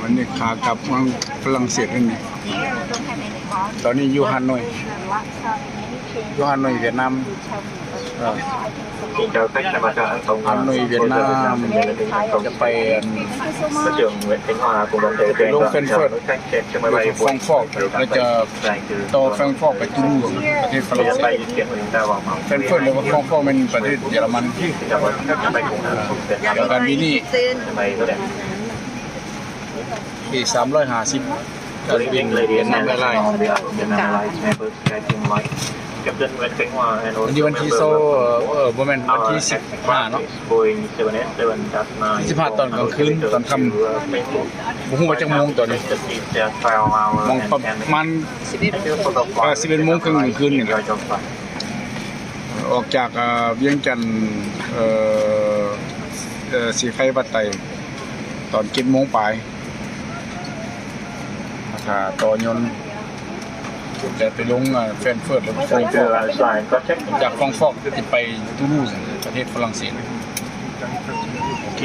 วันนี้ขากลับเมืองฝรั่งเศสนี่ตอนนี้อยู่ฮานอยเวียดนาม Xin chào khách đã vào chợ Tổng Hà Nội, Việt Namจะไป Sở trưởng Nguyễn Khánh Hòa cùng đoàn thể tuyển lông chọn Frankfurt nối khách trên máy bay ฟรังก์ฟอร์ตเราจะต่อแฟรงก์ฟอร์ตไปตูลูสประเทศฝรั่ง Sân เศ bay ส di chuyển của chúng ta vào khoảng แฟรงก์เฟิร์ตหรือว่าฟรังก์ฟอร์ตเป็นประเทศเยอรมัน Xin chào mừng các sân bay cùng hàng không Việt เดี๋ยวการบินนี่ Sân bay tốt đẹp ที่350การ Good บิน evening เวียด ladies นาม and แอร์ไลน์ gentlemen of Vietnam Airlines Member Sky Team Light Captain Nguyễn Khánh Hòa and วัน also นี้วันที่ member โซ่ of ประมาณวันที่ our 15เนาะ Boeing 787-9 15ตอนกลางคืนตอนค่ำบุ้งมาจากโมงตอนนี้มองประมาณ11โมงครึ่งคืนนี่ออกจากเวียงจันทร์สีไข่บัดไตตอน7โมงปลายต่อยนต์จะไปลงแฟรงก์เฟิร์ตหรือฟรังก์ฟอร์ตจากฟรังก์ฟอร์ตจะไปตูลูสประเทศฝรั่งเศสโอเค